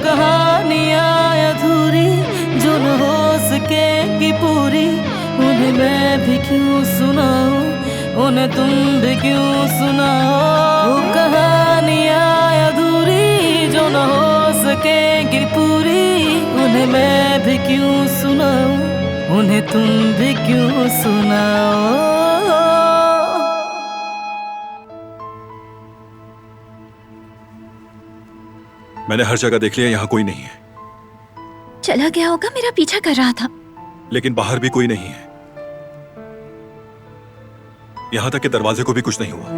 कहानियाँ अधूरी जो न हो सकेगी पूरी, उन्हें मैं भी क्यों सुनाऊं, उन्हें तुम भी क्यों सुनाओ। वो कहानियाँ अधूरी जो न हो सकेगी पूरी, उन्हें मैं भी क्यों सुनाऊं, उन्हें तुम भी क्यों सुनाओ। मैंने हर जगह देख लिया, यहाँ कोई नहीं है। चला गया होगा, मेरा पीछा कर रहा था। लेकिन बाहर भी कोई नहीं है, यहां तक कि दरवाजे को भी कुछ नहीं हुआ।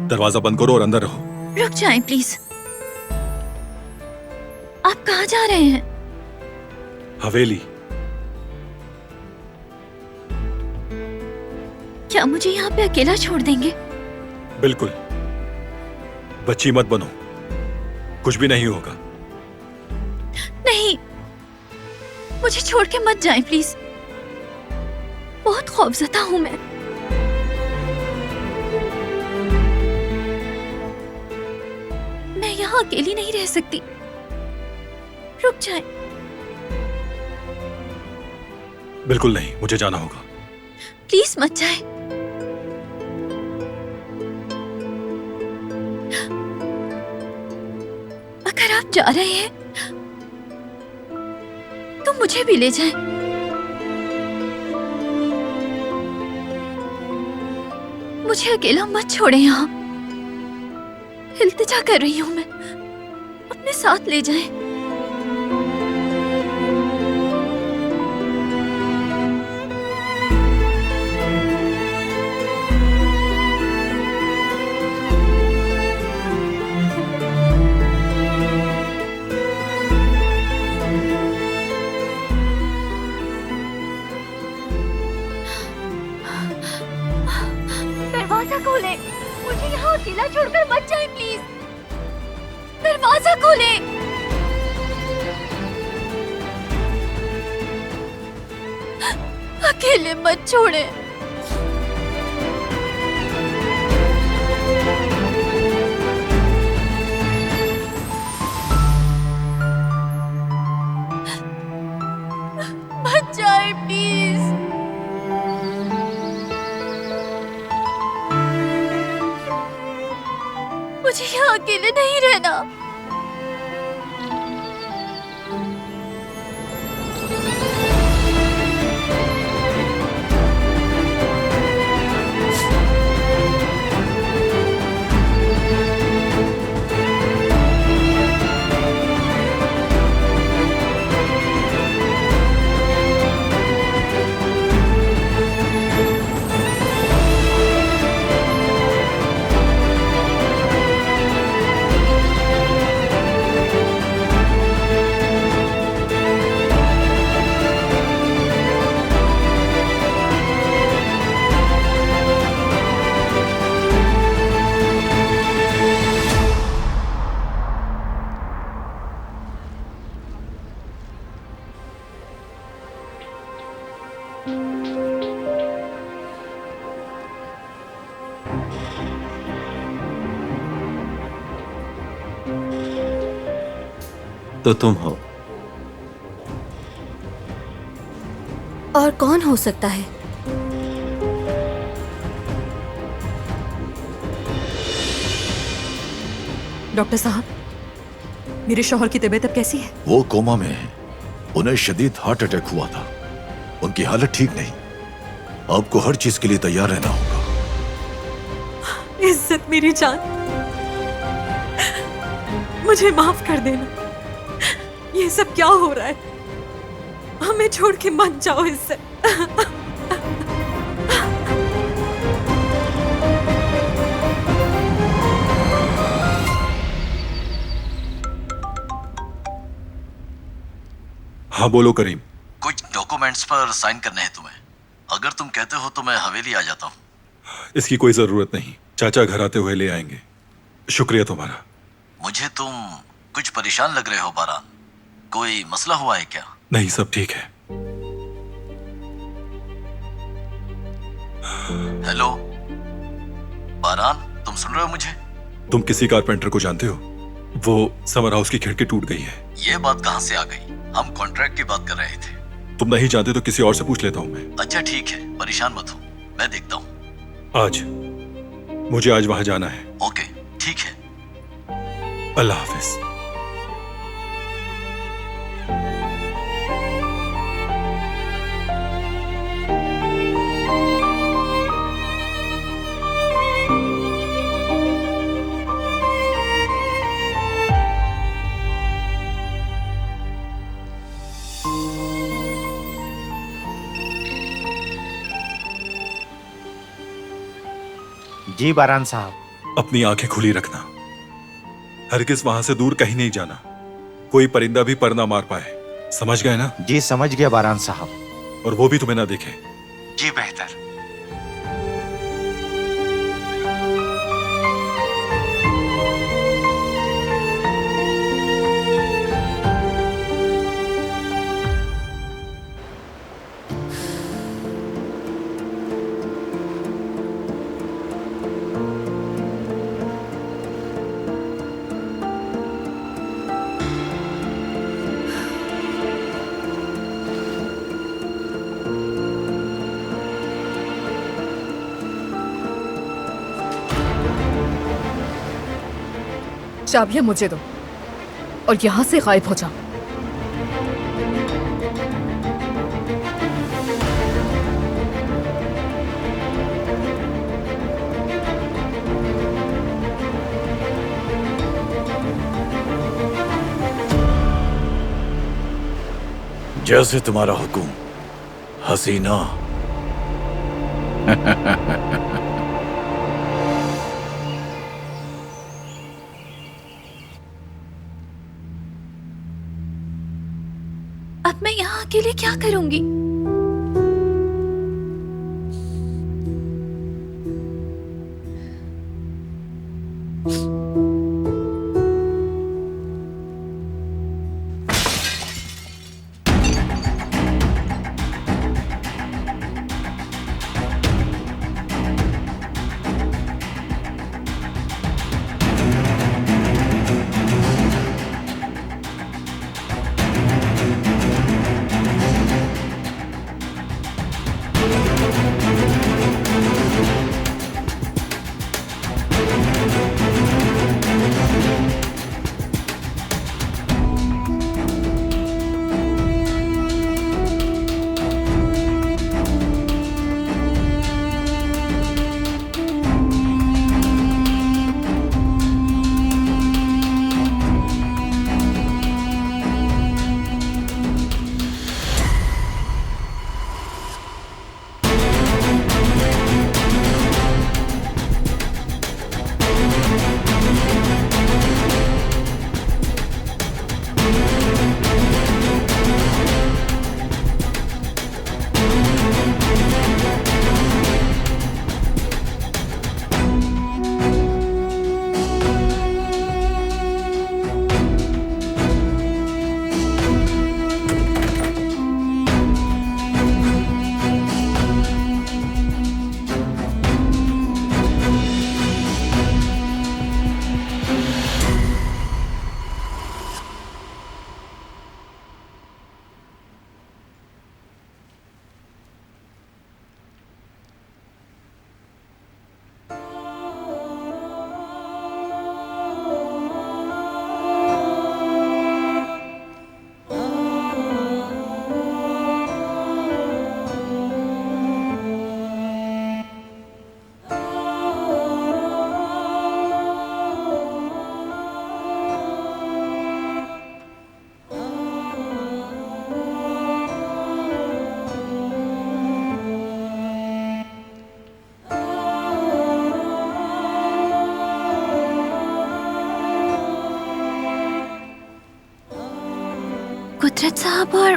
दरवाजा बंद करो और अंदर रहो। रुक जाएं प्लीज। आप कहाँ जा रहे हैं? हवेली। क्या मुझे यहाँ पे अकेला छोड़ देंगे? बिल्कुल, बच्ची मत बनो, कुछ भी नहीं होगा। नहीं, मुझे छोड़ के मत जाएं प्लीज। बहुत खौफजदा हूं मैं। मैं यहाँ अकेली नहीं रह सकती। रुक जाएं। बिल्कुल नहीं, मुझे जाना होगा। प्लीज मत जाएं। अगर आप जा रहे हैं तो मुझे भी ले जाएं। मुझे अकेला मत छोड़ें यहाँ। इल्तिजा कर रही हूँ मैं, अपने साथ ले जाएं। दरवाजा खोले, मुझे यहाँ अकेला छोड़कर मत जाए प्लीज। दरवाजा खोले। अकेले मत छोड़े। मत जाए प्लीज। मुझे यहाँ अकेले नहीं रहना। तो तुम हो। और कौन हो सकता है? डॉक्टर साहब, मेरे शौहर की तबीयत अब कैसी है? वो कोमा में है। उन्हें शदीद हार्ट अटैक हुआ था। उनकी हालत ठीक नहीं। आपको हर चीज के लिए तैयार रहना होगा। इज्जत मेरी जान, मुझे माफ कर देना। ये सब क्या हो रहा है? हमें छोड़ के मत जाओ इससे। हाँ बोलो करीम। कुछ डॉक्यूमेंट्स पर साइन करने हैं तुम्हें। अगर तुम कहते हो तो मैं हवेली आ जाता हूँ। इसकी कोई जरूरत नहीं, चाचा घर आते हुए ले आएंगे। शुक्रिया तुम्हारा। मुझे तुम कुछ परेशान लग रहे हो बारान। कोई मसला हुआ है क्या? नहीं, सब ठीक है। हेलो बारान। तुम सुन रहे हो मुझे? तुम किसी कारपेंटर को जानते हो? वो समर हाउस की खिड़की टूट गई है। ये बात कहाँ से आ गई? हम कॉन्ट्रैक्ट की बात कर रहे थे। तुम नहीं जानते तो किसी और से पूछ लेता हूँ मैं। अच्छा ठीक है, परेशान मत हो, मैं देखता हूँ। आज मुझे आज वहां जाना है। ओके ठीक है। अल्लाह हाफिज। जी बारान साहब। अपनी आंखें खुली रखना, हरगिज वहां से दूर कहीं नहीं जाना। कोई परिंदा भी पर ना मार पाए, समझ गए ना? जी समझ गया बारान साहब। और वो भी तुम्हें ना देखे। जी बेहतर। चाबियां मुझे दो और यहां से गायब हो जाओ। जैसे तुम्हारा हुक्म हसीना। अब मैं यहाँ अकेले क्या करूंगी? कुदरत साहब और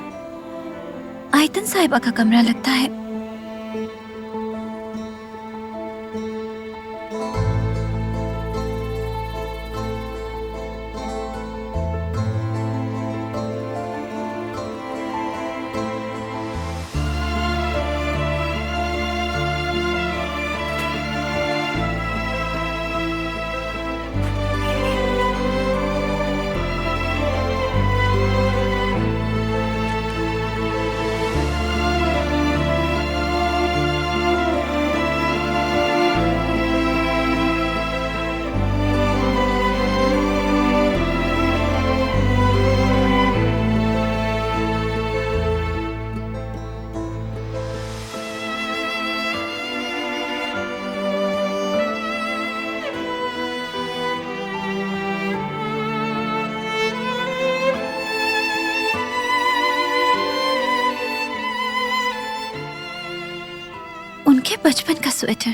आयतन साहिबा का कमरा लगता है। बचपन का स्वेटर।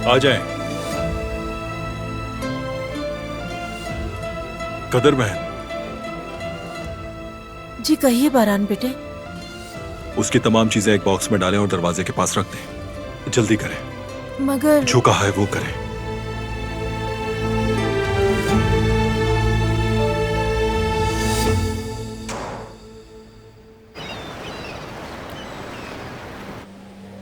आ जाएं। कदर बहन, जी कहिए बारान बेटे। उसकी तमाम चीजें एक बॉक्स में डालें और दरवाजे के पास रख दें। जल्दी करें। मगर जो कहा है वो करें।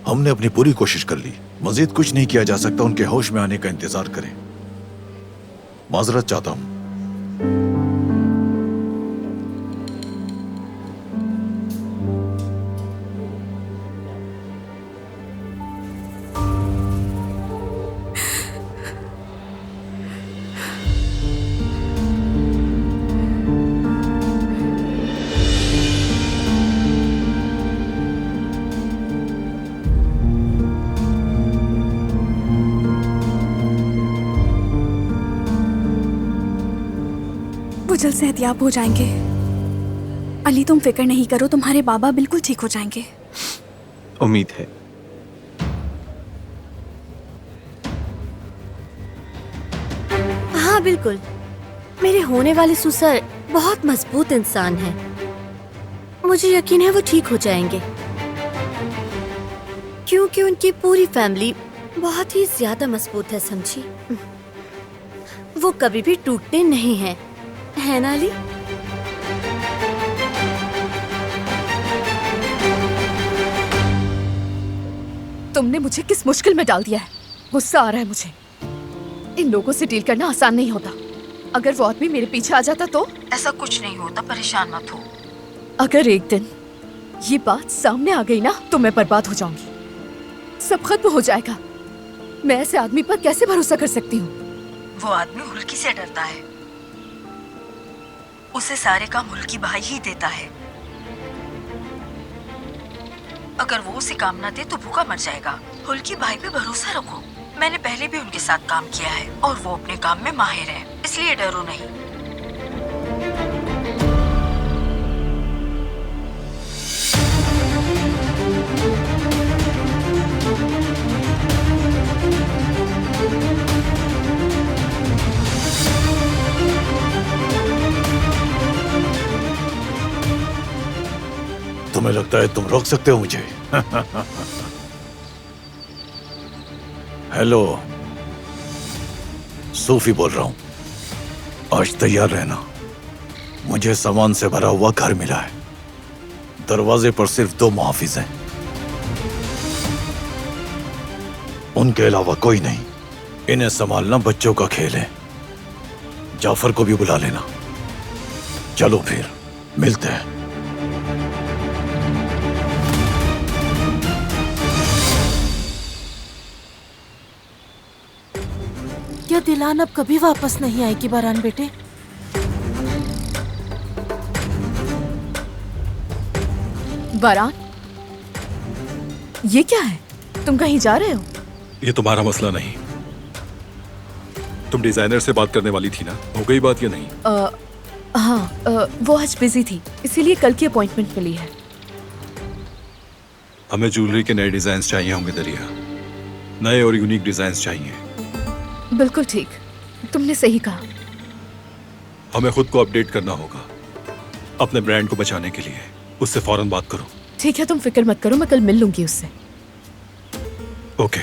हमने अपनी पूरी कोशिश कर ली, मजीद कुछ नहीं किया जा सकता। उनके होश में आने का इंतजार करें। माजरत चाहता हूं। वो जल्द सेहतियाब हो जाएंगे। अली तुम फिक्र नहीं करो, तुम्हारे बाबा बिल्कुल ठीक हो जाएंगे। उम्मीद है। हाँ बिल्कुल, मेरे होने वाले ससुर बहुत मजबूत इंसान हैं। मुझे यकीन है वो ठीक हो जाएंगे, क्योंकि उनकी पूरी फैमिली बहुत ही ज्यादा मजबूत है, समझी। वो कभी भी टूटते नहीं हैं, है ना अली? तुमने मुझे किस मुश्किल में डाल दिया है। गुस्सा आ रहा है मुझे। इन लोगों से डील करना आसान नहीं होता। अगर वो आदमी मेरे पीछे आ जाता तो? ऐसा कुछ नहीं होता, परेशान मत हो। अगर एक दिन ये बात सामने आ गई ना तो मैं बर्बाद हो जाऊंगी। सब खत्म हो जाएगा। मैं ऐसे आदमी पर कैसे भरोसा कर सकती हूँ? वो आदमी हुल्की से डरता है। उसे सारे काम हुल्की भाई ही देता है। अगर वो उसे काम ना दे तो भूखा मर जाएगा। हुल्की भाई पे भरोसा रखो। मैंने पहले भी उनके साथ काम किया है और वो अपने काम में माहिर है, इसलिए डरो नहीं। तुम्हें लगता है तुम रोक सकते हो मुझे? हेलो, सूफी बोल रहा हूं। आज तैयार रहना, मुझे सामान से भरा हुआ घर मिला है। दरवाजे पर सिर्फ 2 मुहाफिज हैं, उनके अलावा कोई नहीं। इन्हें संभालना बच्चों का खेल है। जाफर को भी बुला लेना। चलो फिर मिलते हैं। क्या दिलान अब कभी वापस नहीं आएगी बारान बेटे? बारान, ये क्या है? तुम कहीं जा रहे हो? ये तुम्हारा मसला नहीं। तुम डिजाइनर से बात करने वाली थी ना, हो गई बात या नहीं? हाँ, वो आज बिजी थी, इसीलिए कल की अपॉइंटमेंट मिली है। हमें ज्वेलरी के नए डिजाइन चाहिए होंगे दरिया। नए और यूनिक डिजाइन चाहिए। बिल्कुल ठीक, तुमने सही कहा। हमें खुद को अपडेट करना होगा अपने ब्रांड को बचाने के लिए। उससे फौरन बात करो। ठीक है, तुम फिक्र मत करो, मैं कल मिल लूंगी उससे। ओके।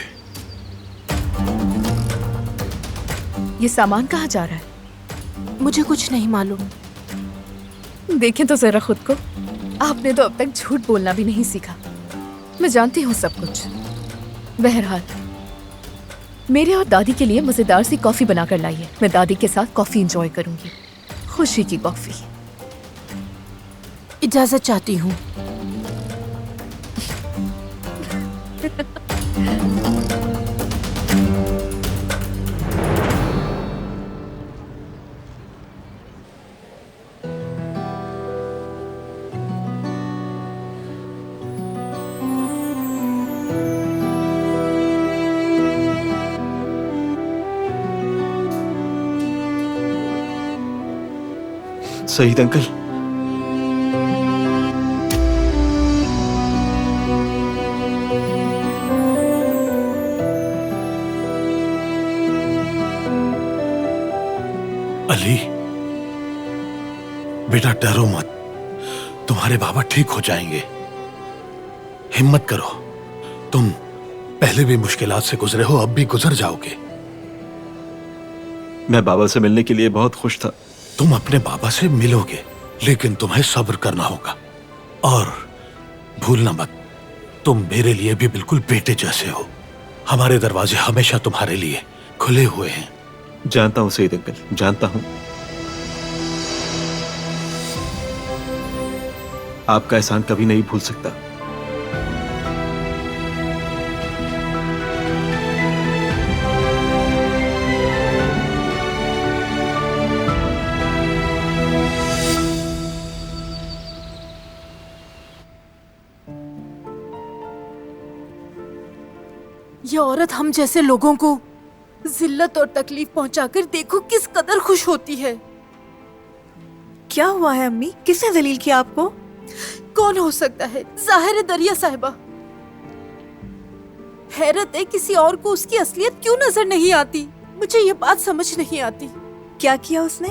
ये सामान कहाँ जा रहा है? मुझे कुछ नहीं मालूम। देखें तो जरा खुद को। आपने तो अब तक झूठ बोलना भी नहीं सीखा। मैं जानती हूँ सब कुछ। बहरहाल, मेरे और दादी के लिए मजेदार सी कॉफी बनाकर लाइए। मैं दादी के साथ कॉफी एंजॉय करूंगी, खुशी की कॉफी। इजाजत चाहती हूँ। सईद अंकल, अली बेटा, डरो मत। तुम्हारे बाबा ठीक हो जाएंगे। हिम्मत करो। तुम पहले भी मुश्किलात से गुजरे हो, अब भी गुजर जाओगे। मैं बाबा से मिलने के लिए बहुत खुश था। तुम अपने बाबा से मिलोगे, लेकिन तुम्हें सब्र करना होगा। और भूलना मत, तुम मेरे लिए भी बिल्कुल बेटे जैसे हो। हमारे दरवाजे हमेशा तुम्हारे लिए खुले हुए हैं। जानता हूं सईद अंकल, जानता हूं। आपका एहसान कभी नहीं भूल सकता। ये औरत हम जैसे लोगों को जिल्लत और तकलीफ पहुंचाकर देखो किस कदर खुश होती है। क्या हुआ है अम्मी? किसने जलील किया आपको? कौन हो सकता है? जाहिर है दरिया साहिबा। हैरत है किसी और को उसकी असलियत क्यों नजर नहीं आती। मुझे ये बात समझ नहीं आती। क्या किया उसने?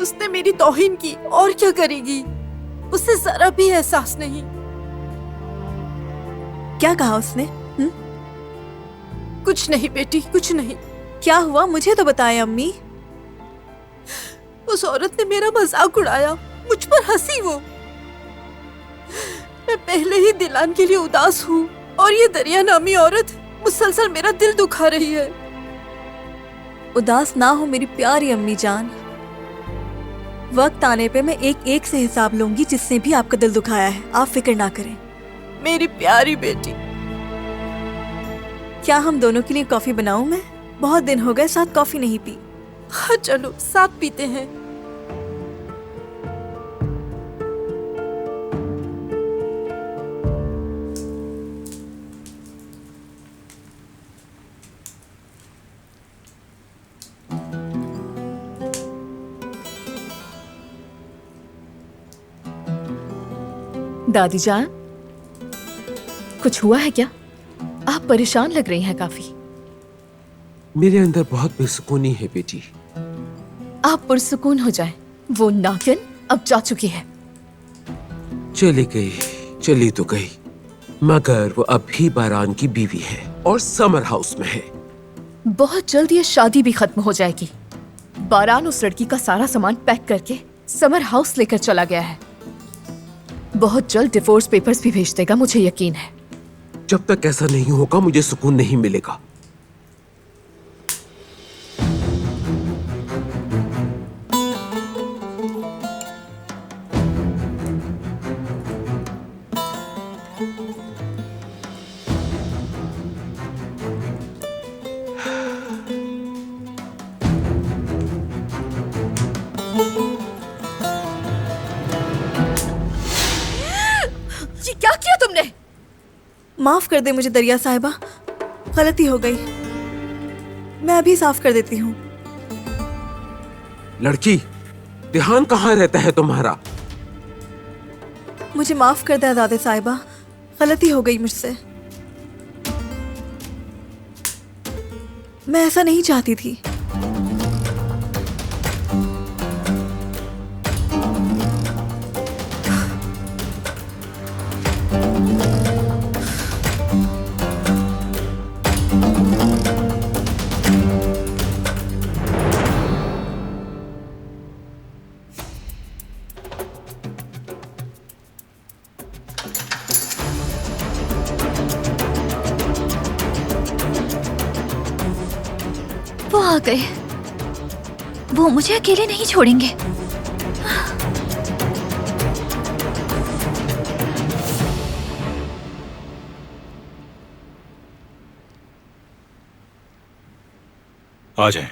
उसने मेरी तौहीन की, और क्या करेगी? उसे जरा भी एहसास नहीं। क्या कहा उसने? कुछ नहीं बेटी, कुछ नहीं। क्या हुआ मुझे तो बताएं अम्मी। उस औरत ने मेरा मजाक उड़ाया, मुझ पर हंसी वो। मैं पहले ही दिलान के लिए उदास हूँ और ये दरिया नामी औरत मुसलसल मेरा दिल दुखा रही है। उदास ना हो मेरी प्यारी अम्मी जान। वक्त आने पे मैं एक एक से हिसाब लूंगी जिसने भी आपका दिल दुखाया है। आप फिक्र ना करें। मेरी प्यारी बेटी, क्या हम दोनों के लिए कॉफी बनाऊं मैं? बहुत दिन हो गए साथ कॉफी नहीं पी। हाँ चलो साथ पीते हैं। दादी जान, कुछ हुआ है क्या? आप परेशान लग रही हैं काफी। मेरे अंदर बहुत बेसुकूनी है बेटी। आप पुरसुकून हो जाएं। वो नागिन अब जा चुकी है। चली गई, चली तो गई, मगर वो अब भी बारान की बीवी है और समर हाउस में है। बहुत जल्द ये शादी भी खत्म हो जाएगी। बारान उस लड़की का सारा सामान पैक करके समर हाउस लेकर चला गया है। बहुत जल्द डिवोर्स पेपर्स भी भेज देगा, मुझे यकीन है। जब तक ऐसा नहीं होगा मुझे सुकून नहीं मिलेगा। ये क्या किया तुमने? माफ कर दे मुझे दरिया साहिबा, गलती हो गई। मैं अभी साफ कर देती हूँ। लड़की, ध्यान कहाँ रहता है तुम्हारा? मुझे माफ कर दे आजादे साहिबा, गलती हो गई मुझसे। मैं ऐसा नहीं चाहती थी। वो आ गए। वो मुझे अकेले नहीं छोड़ेंगे। आ जाएं।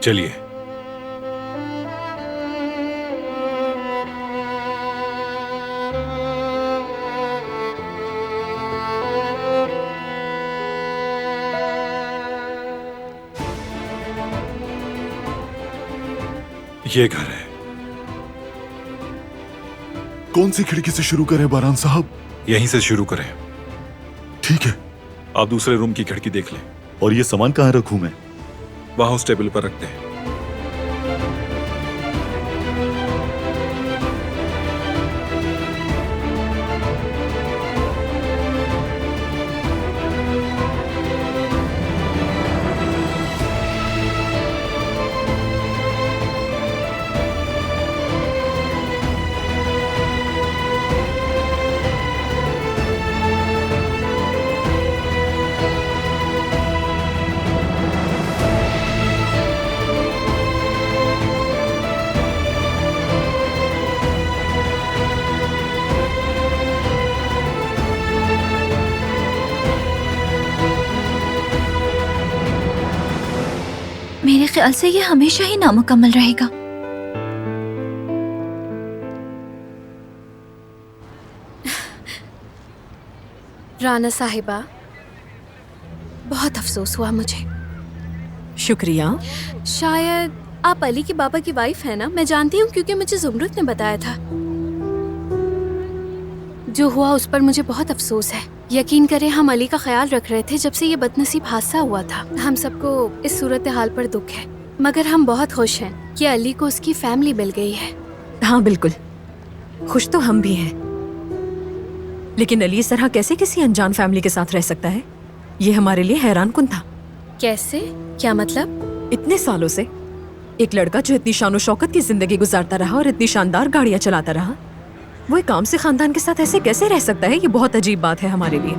चलिए। ये घर है। कौन सी खिड़की से शुरू करें बारान साहब? यहीं से शुरू करें। ठीक है। आप दूसरे रूम की खिड़की देख लें। और ये सामान कहाँ रखूं मैं? वहां उस टेबल पर रखते हैं। मेरे ख्याल से ये हमेशा ही नामुकम्मल रहेगा। राना साहिबा, बहुत अफसोस हुआ मुझे। शुक्रिया। शायद आप अली के बाबा की वाइफ है ना? मैं जानती हूँ क्योंकि मुझे जुमरुत ने बताया था। जो हुआ उस पर मुझे बहुत अफसोस है। यकीन करें, हम अली का ख्याल रख रहे थे जब से ये बदनसीब हादसा हुआ था। हम सबको इस सूरत हाल पर दुख है, मगर हम बहुत खुश हैं कि अली को उसकी फैमिली मिल गई है। हाँ बिल्कुल, खुश तो हम भी हैं। लेकिन अली इस तरह कैसे किसी अनजान फैमिली के साथ रह सकता है? ये हमारे लिए हैरान कुन था। कैसे? क्या मतलब? इतने सालों से एक लड़का जो इतनी शानो शौकत की जिंदगी गुजारता रहा और इतनी शानदार गाड़ियां चलाता रहा, वो एक काम से खानदान के साथ ऐसे कैसे रह सकता है? ये बहुत अजीब बात है हमारे लिए।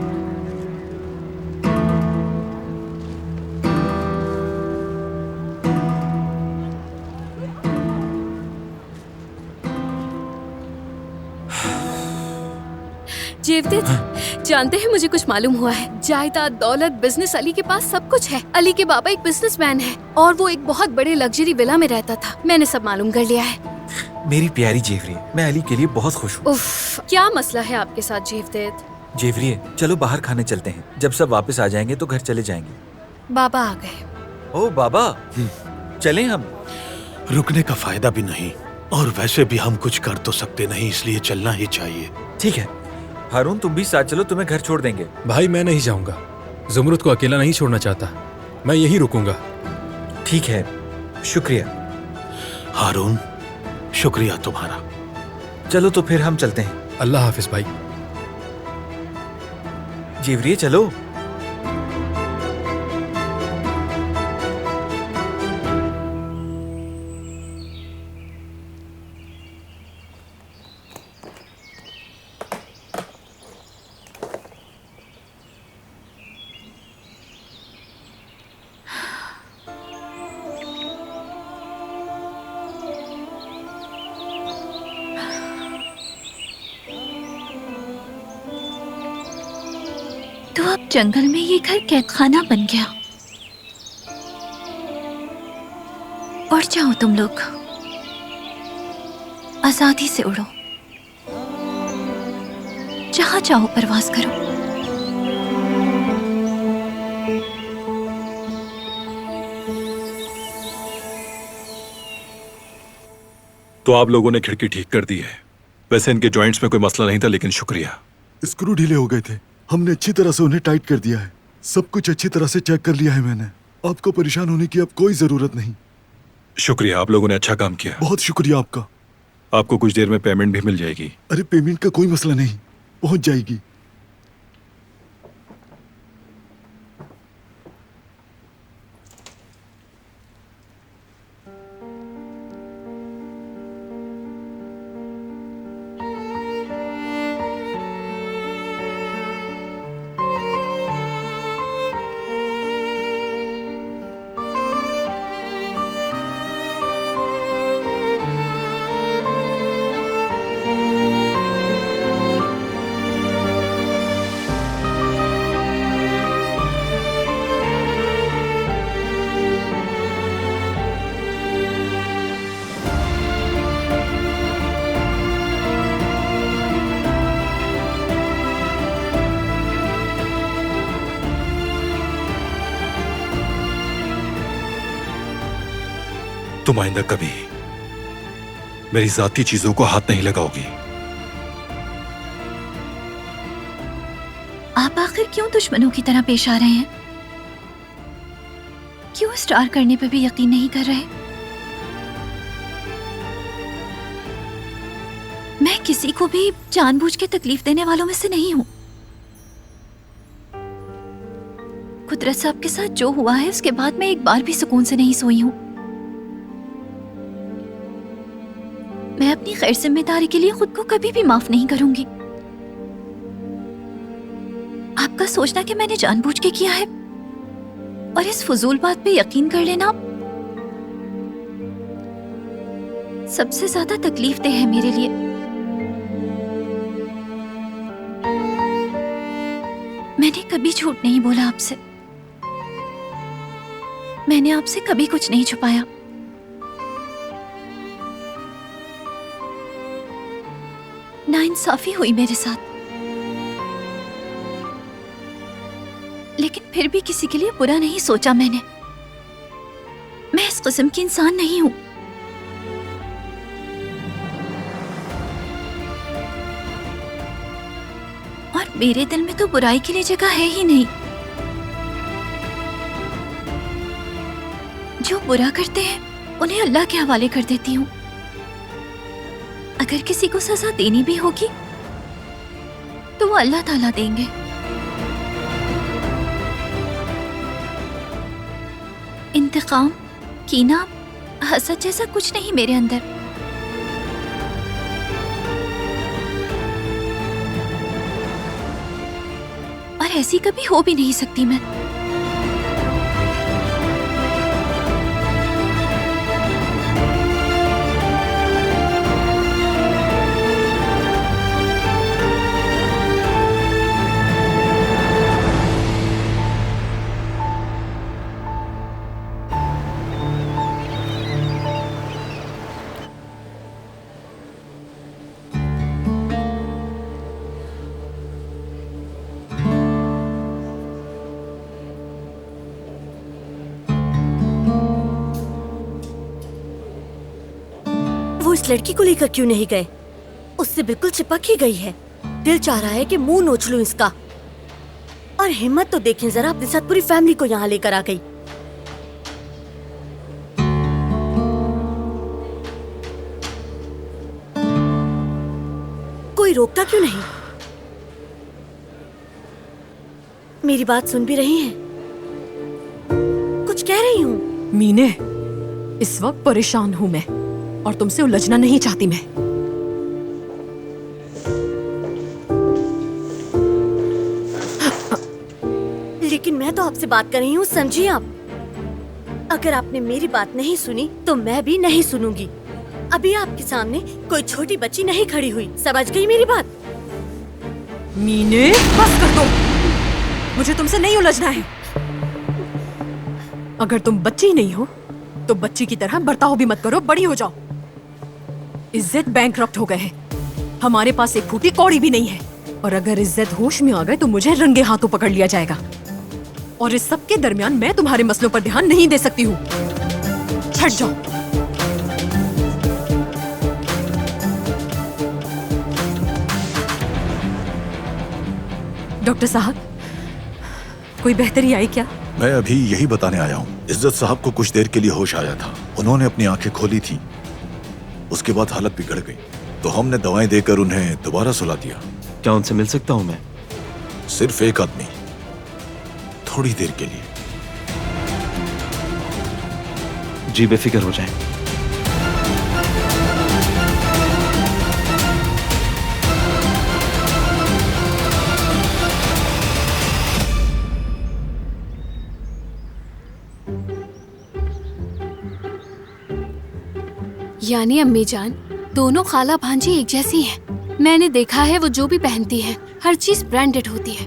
जेवदेद, जानते हैं मुझे कुछ मालूम हुआ है। जायदाद, दौलत, बिजनेस, अली के पास सब कुछ है। अली के बाबा एक बिजनेसमैन है और वो एक बहुत बड़े लग्जरी विला में रहता था। मैंने सब मालूम कर लिया है। मेरी प्यारी जेवरी, मैं अली के लिए बहुत खुश हूँ। उफ, क्या मसला है आपके साथ जेवदेद? जेवरी, चलो बाहर खाने चलते हैं। जब सब वापस आ जाएंगे तो घर चले जाएंगे। बाबा आ गए। ओ बाबा, चलें हम? रुकने का फायदा भी नहीं, और वैसे भी हम कुछ कर तो सकते नहीं, इसलिए चलना ही चाहिए। ठीक है हारून, तुम भी साथ चलो, तुम्हें घर छोड़ देंगे। भाई मैं नहीं जाऊंगा, जुमरुद को अकेला नहीं छोड़ना चाहता, मैं यही रुकूंगा। ठीक है, शुक्रिया। हारून, शुक्रिया तुम्हारा। चलो तो फिर हम चलते हैं। अल्लाह हाफिज भाई। जेवरी चलो। तो अब जंगल में ये घर कैद खाना बन गया। उड़ जाओ तुम लोग, आजादी से उड़ो, जहां चाहो परवाज करो। तो आप लोगों ने खिड़की ठीक कर दी है। वैसे इनके जॉइंट्स में कोई मसला नहीं था, लेकिन शुक्रिया। स्क्रू ढीले हो गए थे, हमने अच्छी तरह से उन्हें टाइट कर दिया है। सब कुछ अच्छी तरह से चेक कर लिया है मैंने। आपको परेशान होने की अब कोई जरूरत नहीं। शुक्रिया, आप लोगों ने अच्छा काम किया। बहुत शुक्रिया आपका। आपको कुछ देर में पेमेंट भी मिल जाएगी। अरे पेमेंट का कोई मसला नहीं, पहुंच जाएगी। तुम आइंदा कभी मेरी जाती चीजों को हाथ नहीं लगाओगी। आप आखिर क्यों दुश्मनों की तरह पेश आ रहे हैं? क्यों स्टार करने पर भी यकीन नहीं कर रहे? मैं किसी को भी जानबूझ के तकलीफ देने वालों में से नहीं हूं। कुदरत साहब के साथ जो हुआ है उसके बाद मैं एक बार भी सुकून से नहीं सोई हूं। मैं अपनी गैर जिम्मेदारी के लिए खुद को कभी भी माफ नहीं करूंगी। आपका सोचना कि मैंने जानबूझ के किया है और इस फजूल बात पे यकीन कर लेना सबसे ज्यादा तकलीफ दे है मेरे लिए। मैंने कभी झूठ नहीं बोला आपसे। मैंने आपसे कभी कुछ नहीं छुपाया। नाइंसाफी हुई मेरे साथ, लेकिन फिर भी किसी के लिए बुरा नहीं सोचा मैंने। मैं इस किस्म की इंसान नहीं हूं। और मेरे दिल में तो बुराई के लिए जगह है ही नहीं। जो बुरा करते हैं उन्हें अल्लाह के हवाले कर देती हूं। अगर किसी को सजा देनी भी होगी तो वो अल्लाह ताला देंगे। इंतकाम, कीना, हसद जैसा कुछ नहीं मेरे अंदर। और ऐसी कभी हो भी नहीं सकती मैं। वो इस लड़की को लेकर क्यों नहीं गए? उससे बिल्कुल चिपक ही गई है। दिल चाह रहा है कि मुंह नोच लूं इसका। और हिम्मत तो देखें जरा, अपने साथ पूरी फैमिली को यहाँ लेकर आ गई। कोई रोकता क्यों नहीं? मेरी बात सुन भी रही हैं? कुछ कह रही हूँ। मीने, इस वक्त परेशान हूं मैं और तुमसे उलझना नहीं चाहती मैं। लेकिन मैं तो आपसे बात कर रही हूँ, समझिए आप। अगर आपने मेरी बात नहीं सुनी तो मैं भी नहीं सुनूंगी। अभी आपके सामने कोई छोटी बच्ची नहीं खड़ी हुई, समझ गई मेरी बात? मीने, बस कर दो। मुझे तुमसे नहीं उलझना है। अगर तुम बच्ची नहीं हो तो बच्ची की तरह बर्ताव भी मत करो, बड़ी हो जाओ। इज्जत बैंकरप्ट हो गए हैं। हमारे पास एक फूटी कौड़ी भी नहीं है। और अगर इज्जत होश में आ गए तो मुझे रंगे हाथों पकड़ लिया जाएगा। और इस सब के दरमियान मैं तुम्हारे मसलों पर ध्यान नहीं दे सकती हूँ। छट जाओ। डॉक्टर साहब, कोई बेहतरी आई क्या? मैं अभी यही बताने आया हूँ। इज्जत साहब को कुछ देर के लिए होश आया था। उन्होंने अपनी आंखें खोली थी, उसके बाद हालत बिगड़ गई, तो हमने दवाएं देकर उन्हें दोबारा सुला दिया। क्या उनसे मिल सकता हूँ मैं? सिर्फ एक आदमी, थोड़ी देर के लिए। जी बेफिक्र हो जाए। यानी अम्मी जान, दोनों खाला भांजी एक जैसी हैं। मैंने देखा है वो जो भी पहनती है हर चीज ब्रांडेड होती है।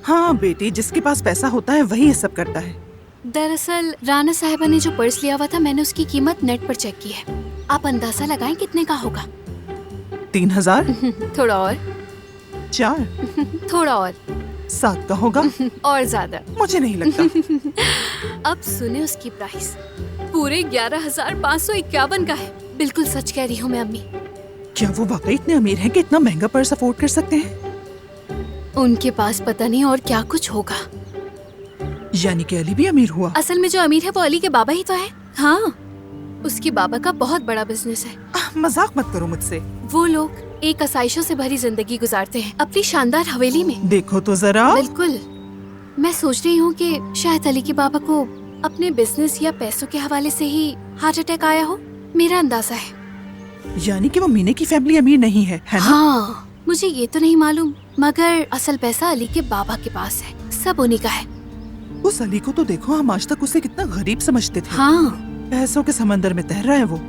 हाँ बेटी, जिसके पास पैसा होता है वही ये सब करता है। दरअसल राना साहिबा ने जो पर्स लिया हुआ था, मैंने उसकी कीमत नेट पर चेक की है। आप अंदाजा लगाएं कितने का होगा? 3000? थोड़ा और। 4? थोड़ा और। 7 का होगा? और ज्यादा। मुझे नहीं लगता। अब सुने उसकी प्राइस, पूरे 11,551 का है। बिल्कुल सच कह रही हूँ मैं अम्मी। क्या वो वाकई इतने अमीर हैं कि इतना महंगा पर्स अफोर्ड कर सकते हैं? उनके पास पता नहीं और क्या कुछ होगा। यानी कि अली भी अमीर हुआ? असल में जो अमीर है वो अली के बाबा ही तो है। हाँ, उसके बाबा का बहुत बड़ा बिजनेस है। मजाक मत करो मुझसे। वो लोग एक आसाइशों से भरी जिंदगी गुजारते हैं अपनी शानदार हवेली में। देखो तो जरा। बिल्कुल। मैं सोच रही हूँ कि शायद अली के बाबा को अपने बिजनेस या पैसों के हवाले से ही हार्ट अटैक आया हो, मेरा अंदाजा है। यानी कि वो मीने की फैमिली अमीर नहीं है, है ना? हाँ, मुझे ये तो नहीं मालूम, मगर असल पैसा अली के बाबा के पास है, सब उन्हीं का है। उस अली को तो देखो, हम आज तक उसे कितना गरीब समझते थे। हाँ, पैसों के समंदर में तैर रहा है वो।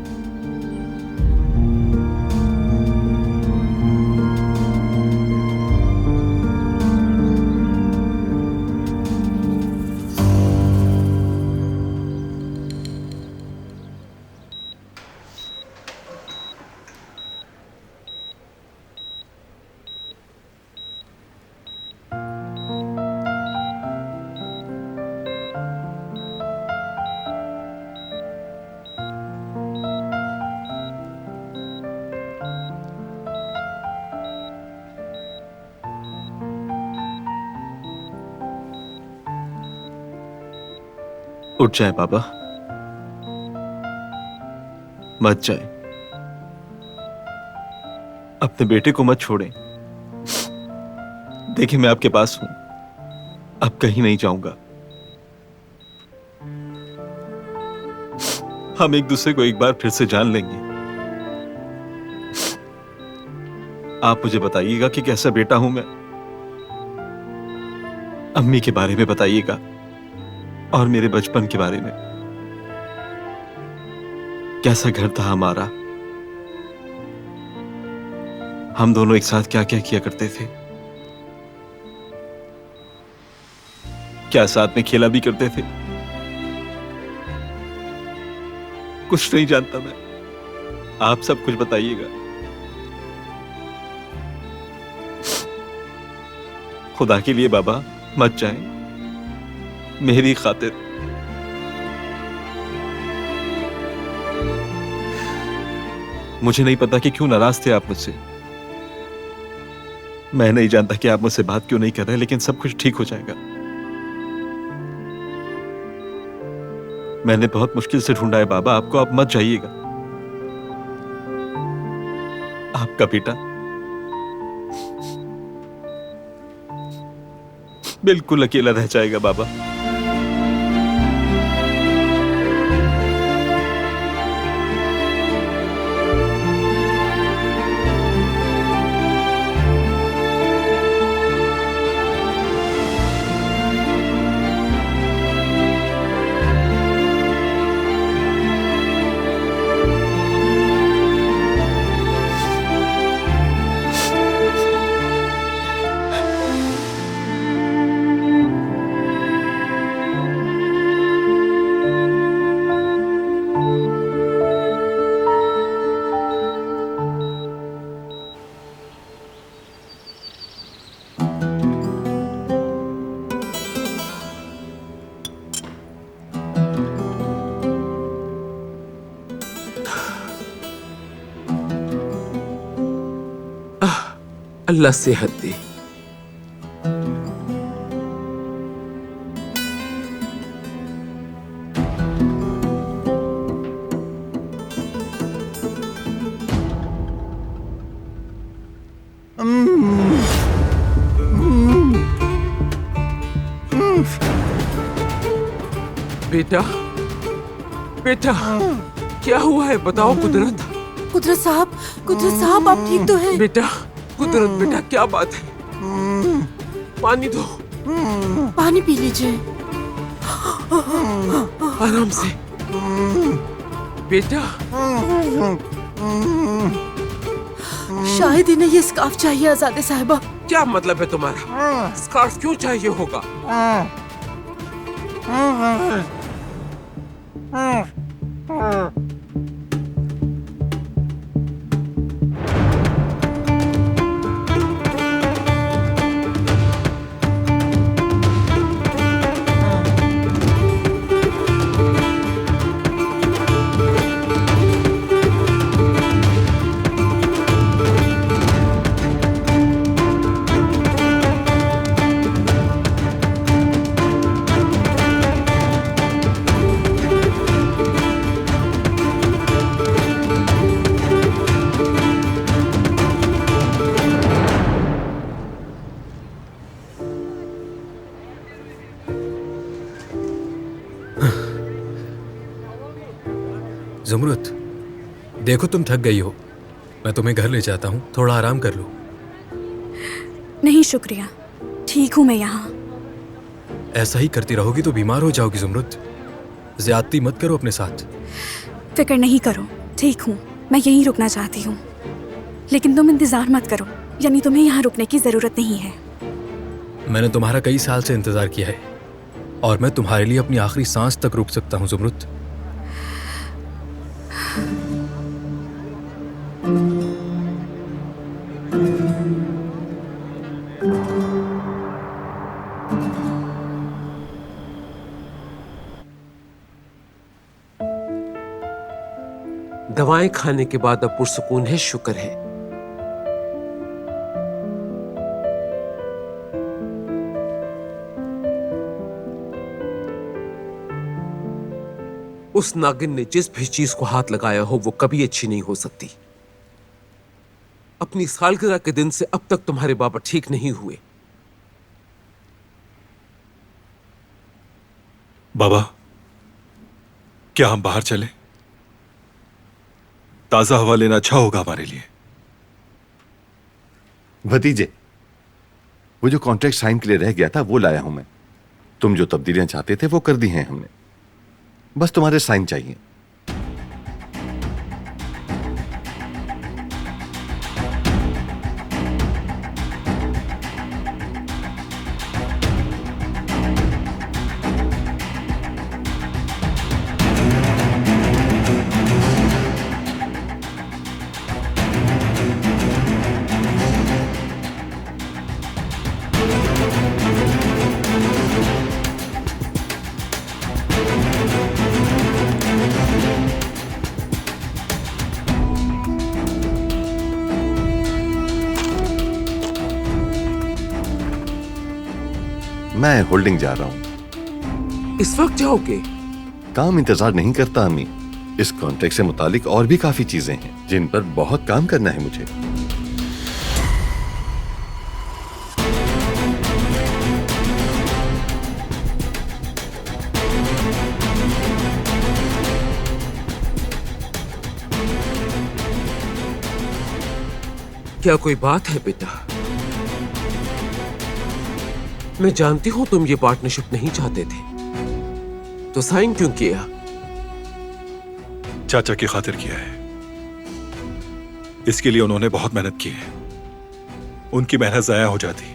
उठ जाए बाबा, मत जाए। अपने बेटे को मत छोड़ें। देखिए मैं आपके पास हूं, अब कहीं नहीं जाऊंगा। हम एक दूसरे को एक बार फिर से जान लेंगे। आप मुझे बताइएगा कि कैसा बेटा हूं मैं। अम्मी के बारे में बताइएगा और मेरे बचपन के बारे में। कैसा घर था हमारा, हम दोनों एक साथ क्या क्या किया करते थे, क्या साथ में खेला भी करते थे। कुछ नहीं जानता मैं, आप सब कुछ बताइएगा। खुदा के लिए बाबा मत जाएं, मेरी खातिर। मुझे नहीं पता कि क्यों नाराज थे आप मुझसे। मैं नहीं जानता कि आप मुझसे बात क्यों नहीं कर रहे, लेकिन सब कुछ ठीक हो जाएगा। मैंने बहुत मुश्किल से ढूंढा है बाबा आपको, आप मत जाइएगा। आपका बेटा बिल्कुल अकेला रह जाएगा बाबा। अल्लाह सेहत दे। बेटा, बेटा, क्या हुआ है बताओ कुदरत। कुदरत साहब आप ठीक तो हैं? बेटा, कुदरत बेटा क्या बात है? पानी दो। पानी पी लीजिए। आराम से बेटा। शायद इन्हें ये स्कार्फ चाहिए आजादे साहिबा। क्या मतलब है तुम्हारा? स्कार्फ क्यों चाहिए होगा? ज़ुमरुत, देखो तुम थक गई हो, मैं तुम्हें घर ले जाता हूँ, थोड़ा आराम कर लो। नहीं शुक्रिया, ठीक हूँ मैं यहाँ। ऐसा ही करती रहोगी तो बीमार हो जाओगी ज़ुमरुत। ज्यादती मत करो अपने साथ। फिक्र नहीं करो, ठीक हूँ, मैं यहीं रुकना चाहती हूँ। लेकिन तुम इंतजार मत करो, यानी तुम्हें यहाँ रुकने की जरूरत नहीं है। मैंने तुम्हारा कई साल से इंतजार किया है और मैं तुम्हारे लिए अपनी आखिरी सांस तक रुक सकता हूँ ज़ुमरुत। दवाएं खाने के बाद अब पुरसुकून है, शुक्र है। उस नागिन ने जिस भी चीज को हाथ लगाया हो वो कभी अच्छी नहीं हो सकती। अपनी सालगिरह के दिन से अब तक तुम्हारे बाबा ठीक नहीं हुए। बाबा, क्या हम बाहर चलें? ताजा हवा लेना अच्छा होगा हमारे लिए। भतीजे, वो जो कॉन्ट्रैक्ट साइन के लिए रह गया था वो लाया हूं मैं। तुम जो तब्दीलियां चाहते थे वो कर दी हैं हमने, बस तुम्हारे साइन चाहिए। मैं होल्डिंग जा रहा हूँ। इस वक्त जाओगे? काम इंतजार नहीं करता अम्मी। इस कॉन्ट्रैक्ट से मुतालिक और भी काफी चीजें हैं जिन पर बहुत काम करना है मुझे। क्या कोई बात है बेटा? मैं जानती हूं तुम ये पार्टनरशिप नहीं चाहते थे, तो साइन क्यों किया? चाचा की खातिर किया है। इसके लिए उन्होंने बहुत मेहनत की है। उनकी मेहनत जाया हो जाती,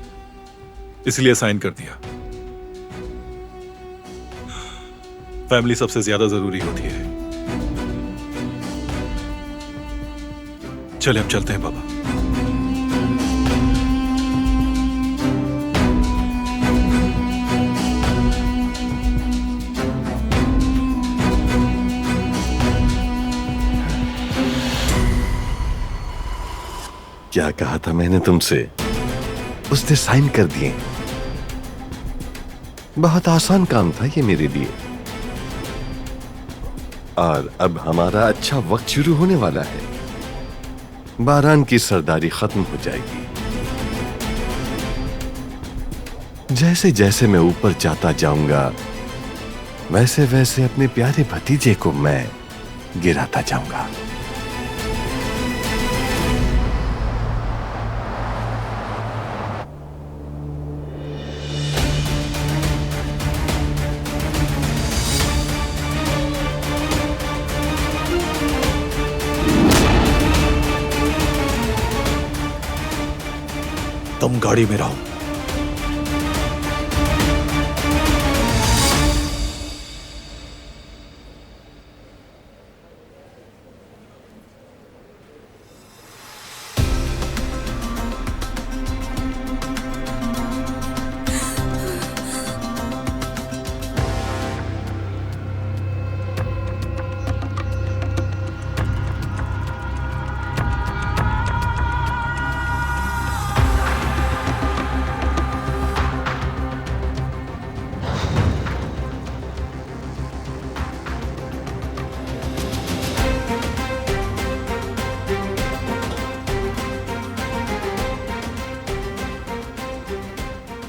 इसलिए साइन कर दिया। फैमिली सबसे ज्यादा जरूरी होती है। चले, हम चलते हैं बाबा। क्या कहा था मैंने तुमसे? उसने साइन कर दिए। बहुत आसान काम था ये मेरे लिए। और अब हमारा अच्छा वक्त शुरू होने वाला है। बारान की सरदारी खत्म हो जाएगी। जैसे जैसे मैं ऊपर जाता जाऊंगा, वैसे वैसे अपने प्यारे भतीजे को मैं गिराता जाऊंगा। तुम गाड़ी में रहो।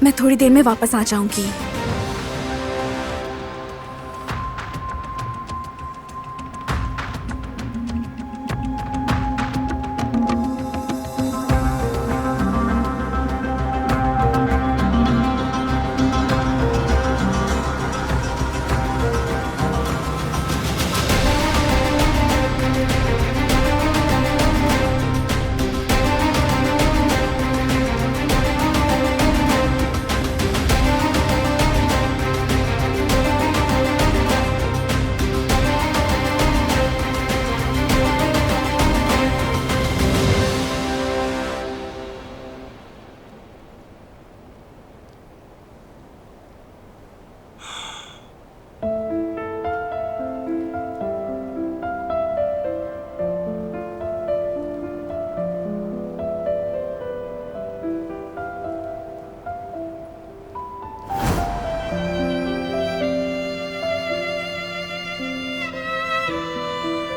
मैं थोड़ी देर में वापस आ जाऊंगी।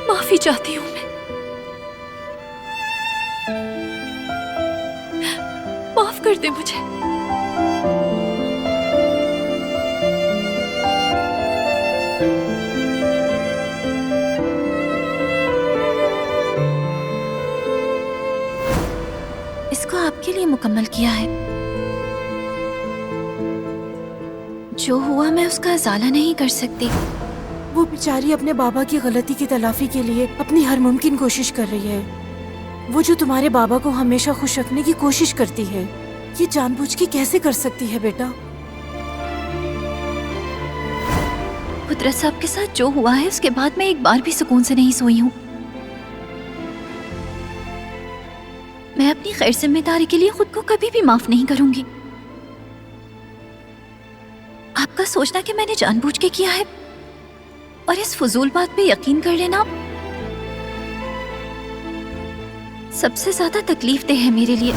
माफी चाहती हूँ मैं। माफ कर दे मुझे। इसको आपके लिए मुकम्मल किया है। जो हुआ मैं उसका इजाला नहीं कर सकती। वो बेचारी अपने बाबा की गलती की तलाफी के लिए अपनी हर मुमकिन कोशिश कर रही है। वो जो तुम्हारे बाबा को हमेशा खुश रखने की कोशिश करती है, ये जानबूझ के कैसे कर सकती है बेटा? कुदरत साहब के साथ जो हुआ है उसके बाद मैं एक बार भी सुकून से नहीं सोई हूँ। मैं अपनी गैर जिम्मेदारी के लिए खुद को कभी भी माफ नहीं करूंगी। आपका सोचना कि मैंने जानबूझ के किया है और इस फजूल बात पे यकीन कर लेना सबसे ज्यादा तकलीफ देह है मेरे लिए।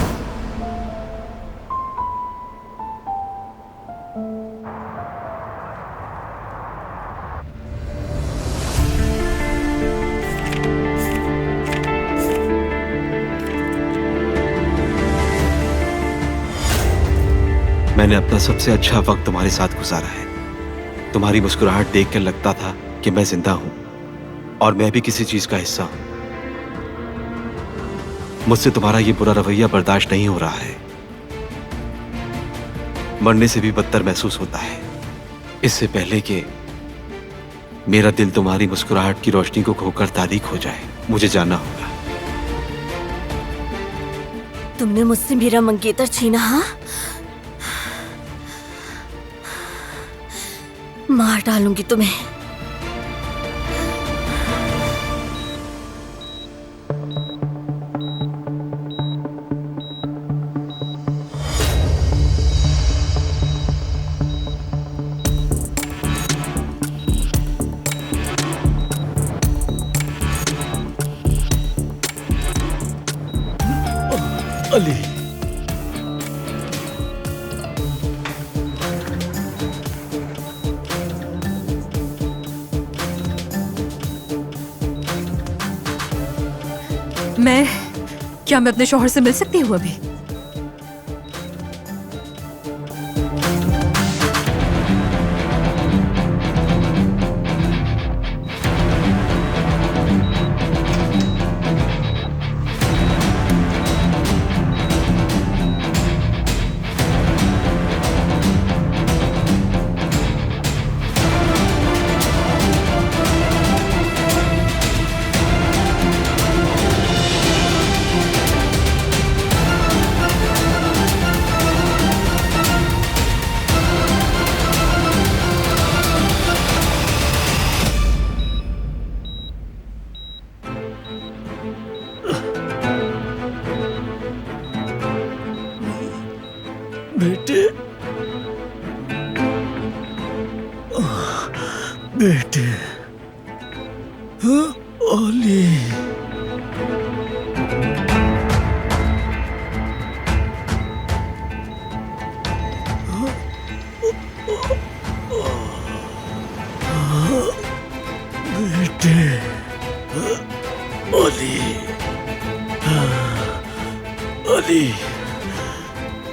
मैंने अपना सबसे अच्छा वक्त तुम्हारे साथ गुजारा है। तुम्हारी मुस्कुराहट देखकर लगता था कि मैं जिंदा हूं और मैं भी किसी चीज का हिस्सा हूं। मुझसे तुम्हारा ये बुरा रवैया बर्दाश्त नहीं हो रहा है। मरने से भी बदतर महसूस होता है। इससे पहले कि मेरा दिल तुम्हारी मुस्कुराहट की रोशनी को खोकर तारीक हो जाए, मुझे जाना होगा। तुमने मुझसे मेरा मंगेतर छीना, हाँ? मार डालूंगी तुम्हें। अली, क्या मैं अपने शौहर से मिल सकती हूँ अभी? बेटे, बेटे, ओली, बेटे, ओली, ओली,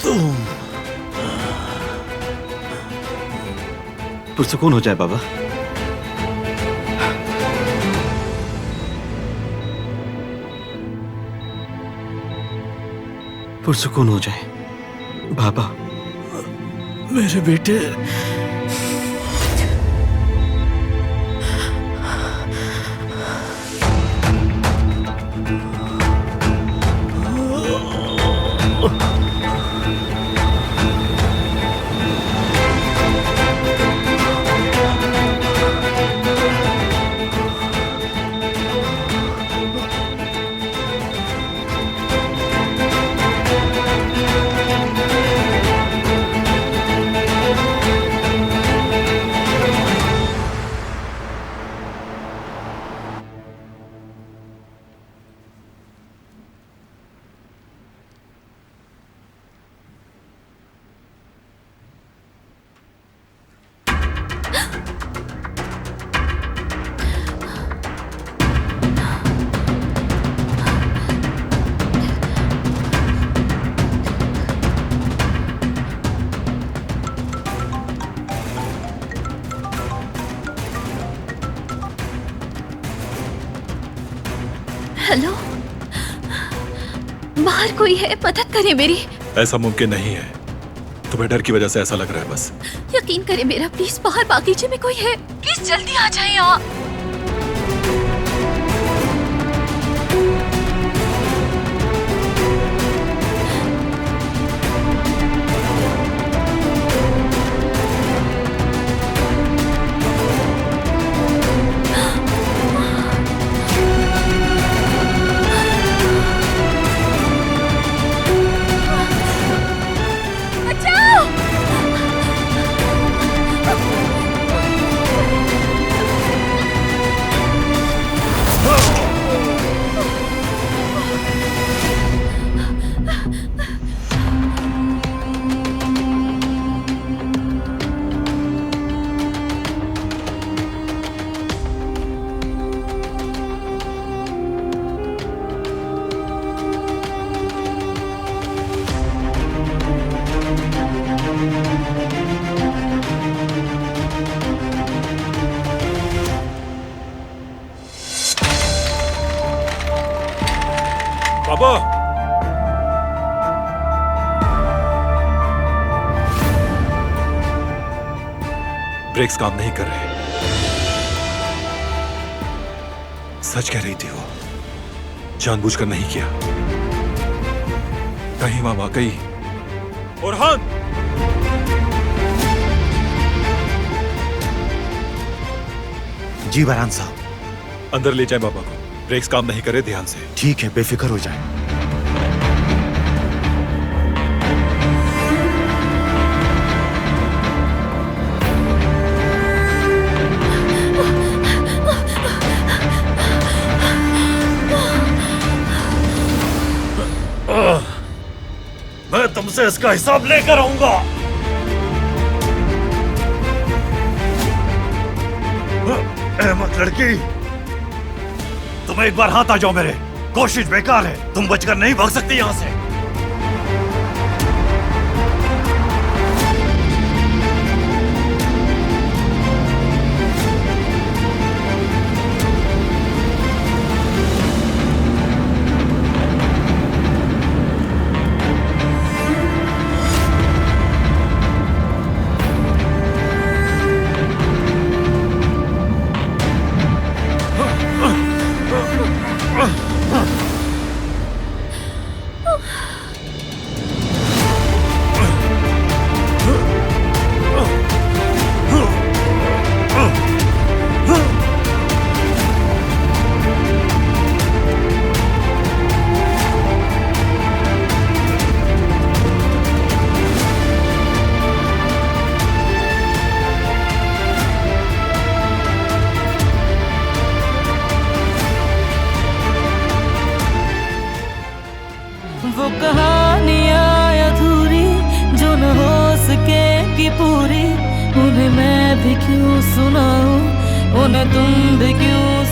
तुम पुरसुकून हो जाए बाबा। पुरसुकून हो जाए बाबा। मेरे बेटे, हेलो, बाहर कोई है? मदद करें मेरी। ऐसा मुमकिन नहीं है। तुम्हें डर की वजह से ऐसा लग रहा है बस। यकीन करें मेरा, प्लीज। बाहर बागीचे में कोई है, प्लीज जल्दी आ जाए आप। पापा। ब्रेक्स काम नहीं कर रहे। सच कह रही थी वो, जानबूझकर नहीं किया। कहीं वहां वाकई बुरहान। जी बरहान साहब। अंदर ले जाए बाबा को। ब्रेक्स काम नहीं करे, ध्यान से। ठीक है, बेफिक्र हो जाए। मैं तुमसे इसका हिसाब लेकर आऊंगा। अहमद लड़की, तुम एक बार हाथ आ जाओ मेरे। कोशिश बेकार है, तुम बचकर नहीं भाग सकती यहां से। वो कहानियाँ अधूरी जो न हो सकेगी पूरी, उन्हें मैं भी क्यों सुनाऊं, उन्हें तुम भी क्यों